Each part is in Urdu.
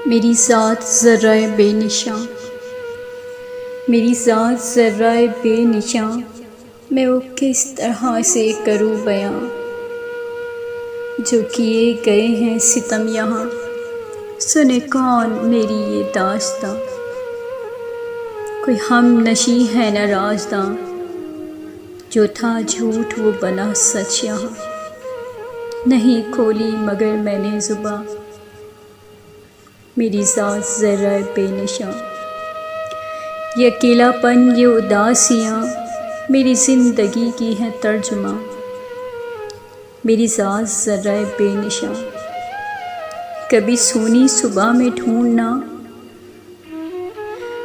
میری ذات ذرۂ بے نشاں، میری ذات ذرۂ بے نشاں، میں وہ کس طرح سے کروں بیاں، جو کیے گئے ہیں ستم یہاں، سنے کون میری یہ داستاں۔ کوئی ہم نشیں ہے نہ رازداں، جو تھا جھوٹ وہ بنا سچ یہاں، نہیں کھولی مگر میں نے زباں، میری ذات ذرۂ بے نشاں۔ یہ اکیلا پن یہ اداسیاں، میری زندگی کی ہیں ترجماں، میری ذات ذرۂ بے نشاں۔ کبھی سونی صبح میں ڈھونڈنا،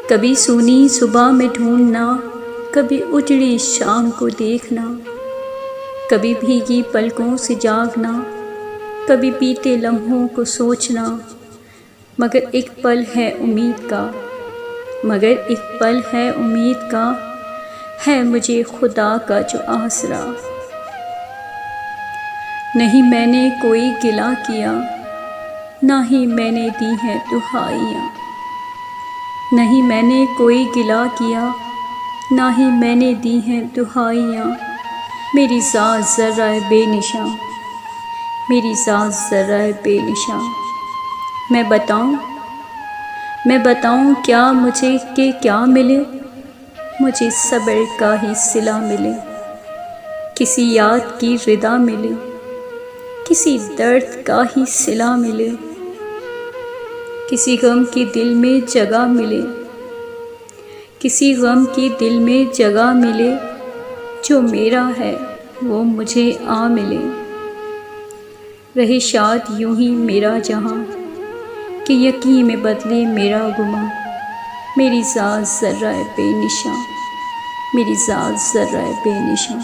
کبھی سونی صبح میں ڈھونڈنا، کبھی اجڑی شام کو دیکھنا، کبھی بھیگی پلکوں سے جاگنا، کبھی بیتے لمحوں کو سوچنا، مگر ایک پل ہے امید کا، مگر ایک پل ہے امید کا، ہے مجھے خدا کا جو آسرا۔ نہیں میں نے کوئی گلہ کیا، نہ ہی میں نے دی ہیں دہائیاں، نہیں میں نے کوئی گلہ کیا، نہ ہی میں نے دی ہیں دہائیاں، میری ذات ذرۂ بے نشاں، میری ذات ذرۂ بے نشاں۔ میں بتاؤں کیا مجھے کہ کیا ملے، مجھے صبر کا ہی صلہ ملے، کسی یاد کی ردا ملے، کسی درد کا ہی صلہ ملے، کسی غم کی دل میں جگہ ملے، کسی غم کی دل میں جگہ ملے، جو میرا ہے وہ مجھے آ ملے، رہے شاد یوں ہی میرا جہاں، کہ یقین میں بدلے میرا گماں، میری ذات ذرۂ بے نشاں، میری ذات ذرۂ بے نشاں۔